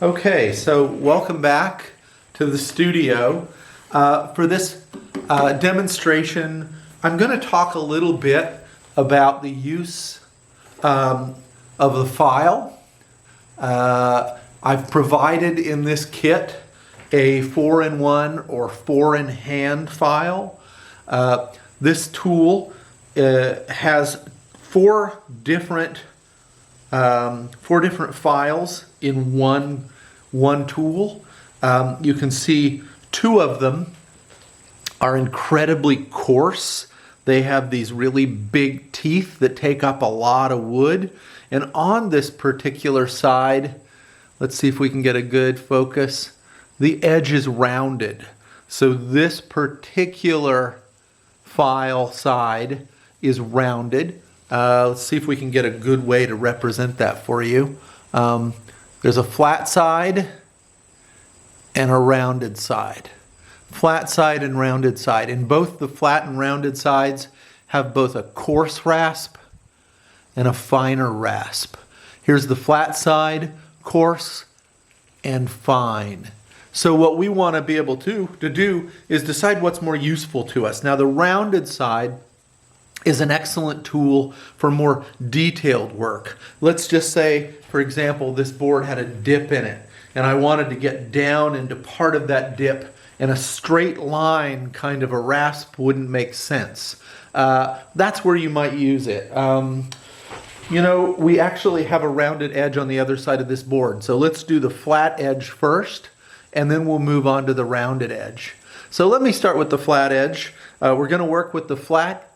Okay, so welcome back to the studio. For this demonstration, I'm going to talk a little bit about the use of the file. I've provided in this kit a 4-in-1 or 4-in-hand file. This tool has four different files in one tool. You can see two of them are incredibly coarse. They have these really big teeth that take up a lot of wood. And on this particular side, let's see if we can get a good focus, the edge is rounded. So this particular file side is rounded. Let's see if we can get a good way to represent that for you. There's a flat side and a rounded side. Flat side and rounded side. And both the flat and rounded sides have both a coarse rasp and a finer rasp. Here's the flat side, coarse and fine. So what we want to be able to do is decide what's more useful to us. Now the rounded side is an excellent tool for more detailed work. Let's just say, for example, this board had a dip in it, and I wanted to get down into part of that dip, and a straight line kind of a rasp wouldn't make sense. That's where you might use it. We actually have a rounded edge on the other side of this board, so let's do the flat edge first, and then we'll move on to the rounded edge. So let me start with the flat edge. We're going to work with the flat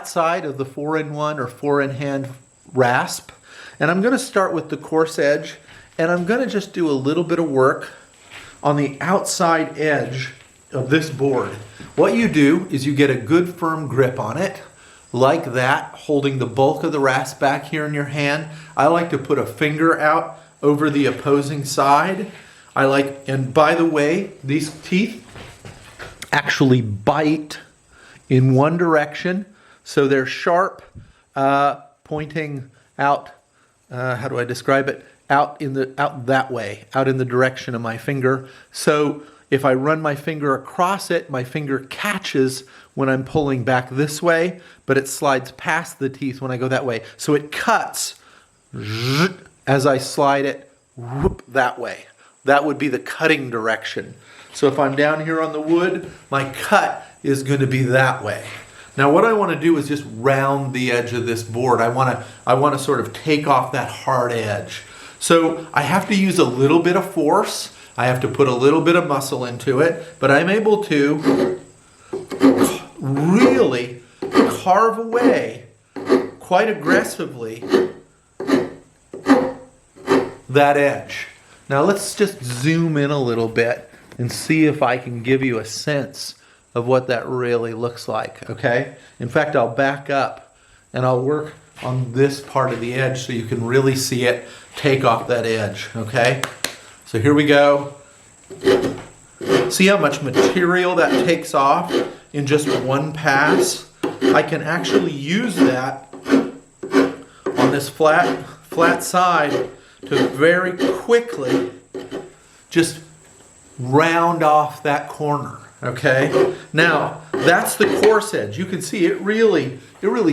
side of the 4-in-1 or 4-in-hand rasp. And I'm going to start with the coarse edge, and I'm going to just do a little bit of work on the outside edge of this board. What you do is you get a good firm grip on it, like that, holding the bulk of the rasp back here in your hand. I like to put a finger out over the opposing side. And by the way, these teeth actually bite in one direction. So they're sharp, pointing out, how do I describe it? Out that way, out in the direction of my finger. So if I run my finger across it, my finger catches when I'm pulling back this way, but it slides past the teeth when I go that way. So it cuts as I slide it that way. That would be the cutting direction. So if I'm down here on the wood, my cut is going to be that way. Now what I want to do is just round the edge of this board. I want to sort of take off that hard edge. So I have to use a little bit of force. I have to put a little bit of muscle into it, but I'm able to really carve away quite aggressively that edge. Now let's just zoom in a little bit and see if I can give you a sense of what that really looks like, okay? In fact, I'll back up and I'll work on this part of the edge so you can really see it take off that edge, okay? So here we go. See how much material that takes off in just one pass? I can actually use that on this flat side to very quickly just round off that corner. Okay, now that's the coarse edge. You can see it really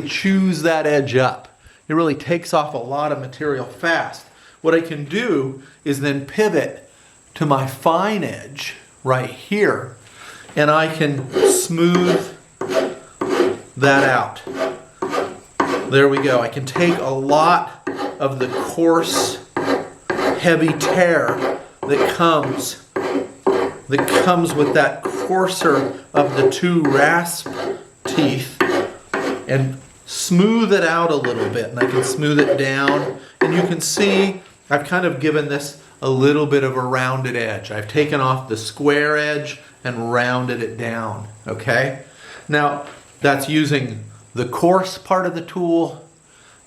chews that edge up. It really takes off a lot of material fast. What I can do is then pivot to my fine edge right here, and I can smooth that out. There we go. I can take a lot of the coarse, heavy tear that comes with that coarser of the two rasp teeth and smooth it out a little bit. And I can smooth it down, and you can see I've kind of given this a little bit of a rounded edge. I've taken off the square edge and rounded it down, okay? Now that's using the coarse part of the tool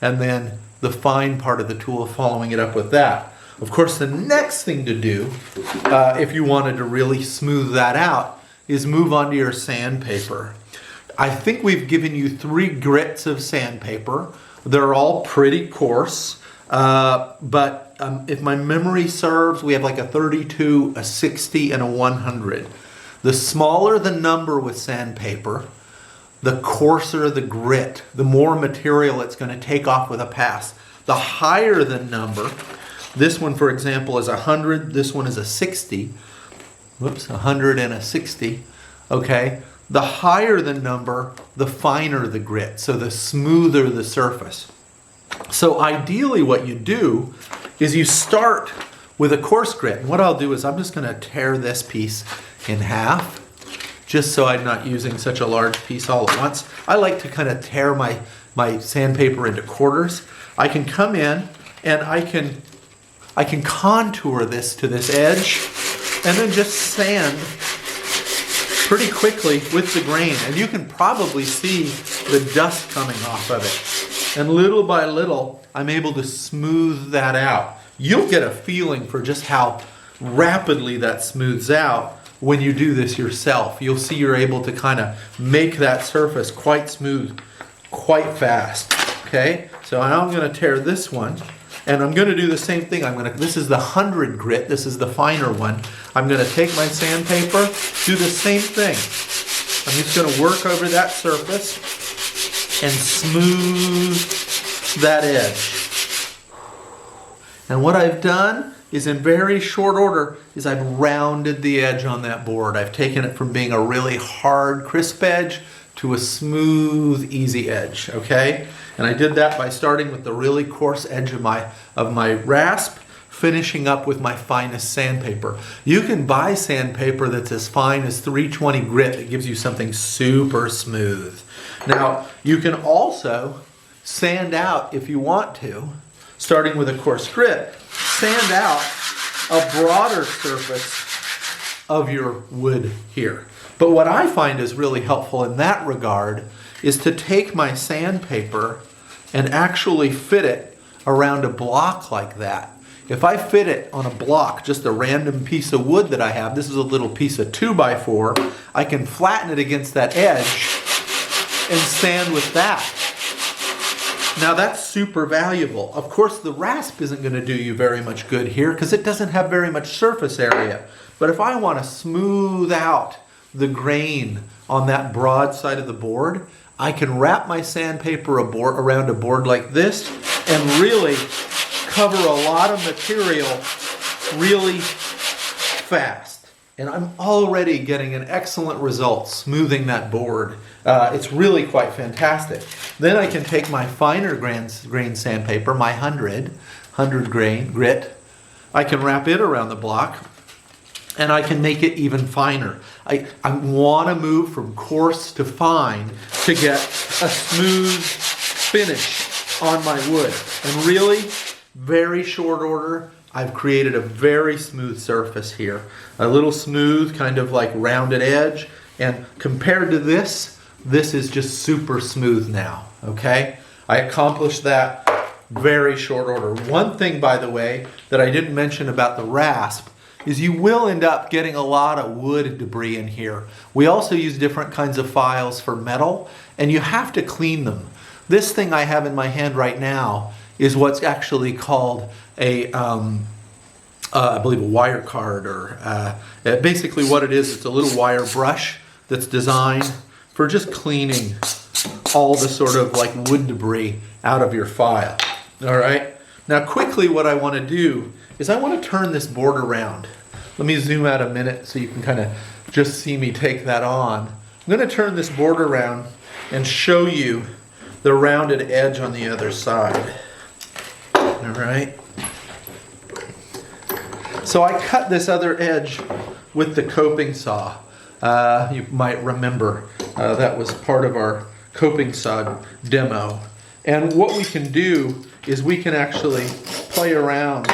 and then the fine part of the tool, following it up with that. Of course, the next thing to do, if you wanted to really smooth that out, is move on to your sandpaper. I think we've given you 3 grits of sandpaper. They're all pretty coarse, but if my memory serves, we have like a 32, a 60, and a 100. The smaller the number with sandpaper, the coarser the grit, the more material it's going to take off with a pass. The higher the number, this one, for example, is 100, this one is a 60. Whoops, 100 and a 60. Okay, the higher the number, the finer the grit, so the smoother the surface. So ideally what you do is you start with a coarse grit. And what I'll do is I'm just going to tear this piece in half, just so I'm not using such a large piece all at once. I like to kind of tear my sandpaper into quarters. I can come in and I can contour this to this edge and then just sand pretty quickly with the grain. And you can probably see the dust coming off of it. And little by little, I'm able to smooth that out. You'll get a feeling for just how rapidly that smooths out when you do this yourself. You'll see you're able to kind of make that surface quite smooth, quite fast. Okay, so now I'm going to tear this one. And I'm going to do the same thing. This is the 100 grit. This is the finer one. I'm going to take my sandpaper, do the same thing. I'm just going to work over that surface and smooth that edge. And what I've done is, in very short order, is I've rounded the edge on that board. I've taken it from being a really hard, crisp edge to a smooth, easy edge, okay? And I did that by starting with the really coarse edge of my rasp, finishing up with my finest sandpaper. You can buy sandpaper that's as fine as 320 grit that gives you something super smooth. Now, you can also sand out, if you want to, starting with a coarse grit, sand out a broader surface of your wood here. But what I find is really helpful in that regard is to take my sandpaper and actually fit it around a block like that. If I fit it on a block, just a random piece of wood that I have, this is a little piece of 2x4, I can flatten it against that edge and sand with that. Now that's super valuable. Of course, the rasp isn't going to do you very much good here because it doesn't have very much surface area. But if I want to smooth out the grain on that broad side of the board, I can wrap my sandpaper around a board like this and really cover a lot of material really fast. And I'm already getting an excellent result smoothing that board. It's really quite fantastic. Then I can take my finer grain sandpaper, my 100 grain grit. I can wrap it around the block and I can make it even finer. I want to move from coarse to fine to get a smooth finish on my wood. And really, very short order, I've created a very smooth surface here. A little smooth, kind of like rounded edge. And compared to this is just super smooth now, okay? I accomplished that very short order. One thing, by the way, that I didn't mention about the rasp is you will end up getting a lot of wood debris in here. We also use different kinds of files for metal, and you have to clean them. This thing I have in my hand right now is what's actually called a, I believe a wire card, or basically what it is, it's a little wire brush that's designed for just cleaning all the sort of like wood debris out of your file. All right. Now quickly what I want to do is I want to turn this board around. Let me zoom out a minute so you can kind of just see me take that on. I'm going to turn this board around and show you the rounded edge on the other side. All right. So I cut this other edge with the coping saw. You might remember that was part of our coping saw demo. And what we can do is we can actually play around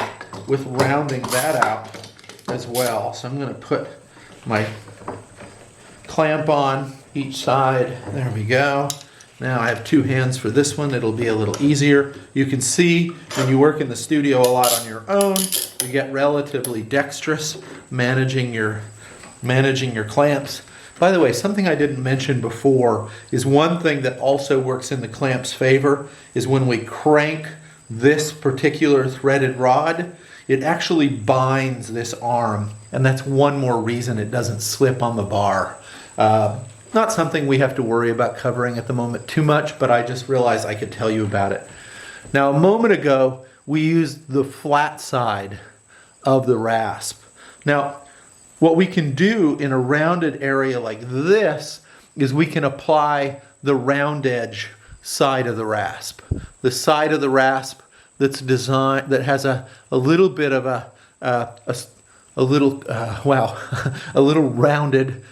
with rounding that out as well. So I'm going to put my clamp on each side. There we go. Now I have two hands for this one. It'll be a little easier. You can see when you work in the studio a lot on your own, you get relatively dexterous managing your clamps. By the way, something I didn't mention before is one thing that also works in the clamp's favor is when we crank this particular threaded rod, it actually binds this arm, and that's one more reason it doesn't slip on the bar. Not something we have to worry about covering at the moment too much, but I just realized I could tell you about it. Now, a moment ago, we used the flat side of the rasp. Now, what we can do in a rounded area like this is we can apply the round edge side of the rasp. The side of the rasp that's designed, that has a little bit of a little rounded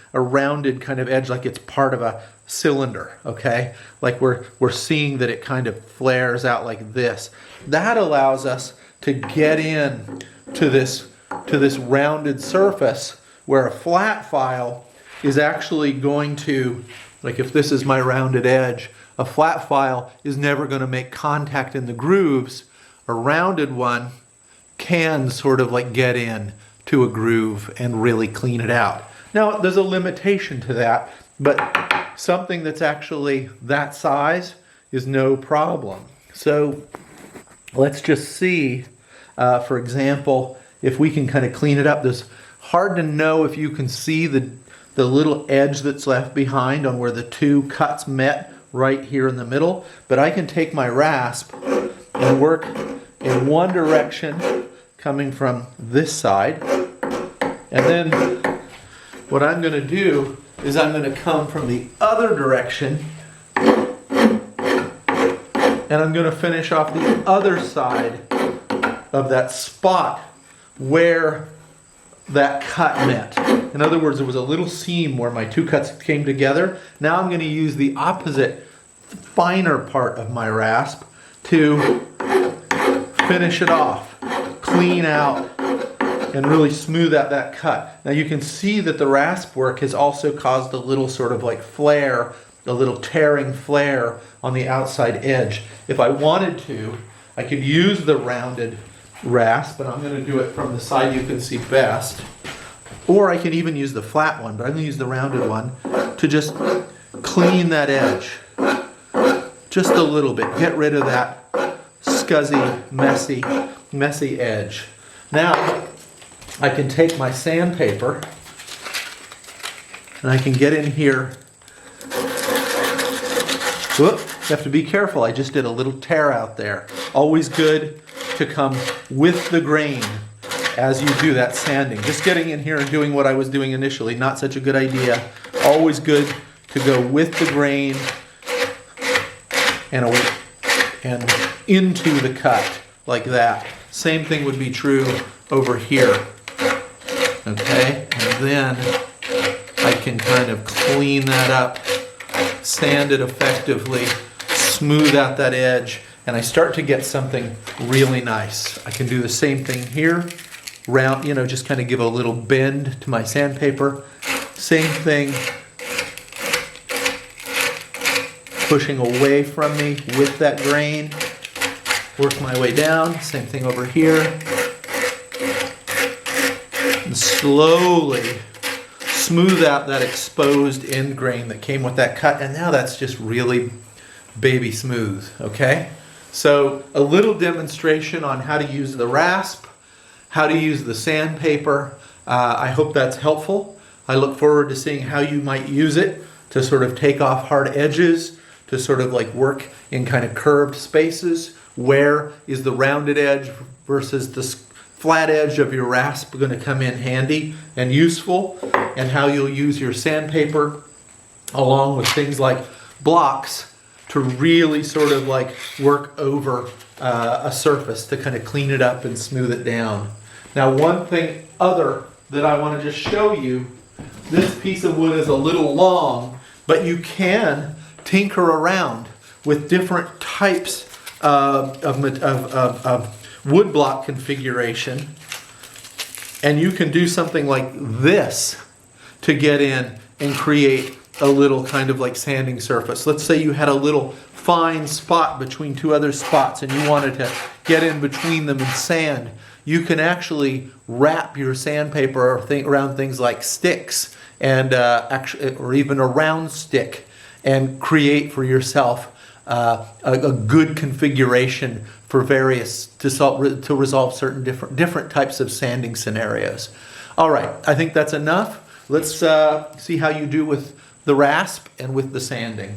kind of edge, like it's part of a cylinder, okay? Like we're seeing that it kind of flares out like this. That allows us to get in to this rounded surface where a flat file is actually going to, like if this is my rounded edge, a flat file is never going to make contact in the grooves. A rounded one can sort of like get in to a groove and really clean it out. Now, there's a limitation to that, but something that's actually that size is no problem. So let's just see, for example, if we can kind of clean it up. It's hard to know if you can see the little edge that's left behind on where the two cuts met right here in the middle, but I can take my rasp and work in one direction coming from this side, and then what I'm going to do is I'm going to come from the other direction and I'm going to finish off the other side of that spot where that cut met. In other words, there was a little seam where my two cuts came together. Now I'm going to use the opposite finer part of my rasp to finish it off, clean out, and really smooth out that cut. Now you can see that the rasp work has also caused a little sort of like flare, a little tearing flare on the outside edge. If I wanted to, I could use the rounded rasp, but I'm going to do it from the side you can see best. Or I can even use the flat one, but I'm going to use the rounded one to just clean that edge. Just a little bit. Get rid of that scuzzy, messy edge. Now, I can take my sandpaper and I can get in here. Whoop, you have to be careful. I just did a little tear out there. Always good to come with the grain as you do that sanding. Just getting in here and doing what I was doing initially, not such a good idea. Always good to go with the grain and into the cut like that. Same thing would be true over here. Okay, and then I can kind of clean that up, sand it effectively, smooth out that edge, and I start to get something really nice. I can do the same thing here, round, just kind of give a little bend to my sandpaper. Same thing, pushing away from me with that grain, work my way down. Same thing over here. And slowly smooth out that exposed end grain that came with that cut, and now that's just really baby smooth, okay? So a little demonstration on how to use the rasp, how to use the sandpaper. I hope that's helpful. I look forward to seeing how you might use it to sort of take off hard edges, to sort of like work in kind of curved spaces. Where is the rounded edge versus the flat edge of your rasp going to come in handy and useful, and how you'll use your sandpaper along with things like blocks to really sort of like work over a surface to kind of clean it up and smooth it down. Now, one thing other that I want to just show you, this piece of wood is a little long, but you can tinker around with different types of wood block configuration, and you can do something like this to get in and create a little kind of like sanding surface. Let's say you had a little fine spot between two other spots and you wanted to get in between them and sand. You can actually wrap your sandpaper around things like sticks and or even a round stick, and create for yourself a good configuration for various to resolve certain different types of sanding scenarios. All right, I think that's enough. Let's see how you do with the rasp and with the sanding.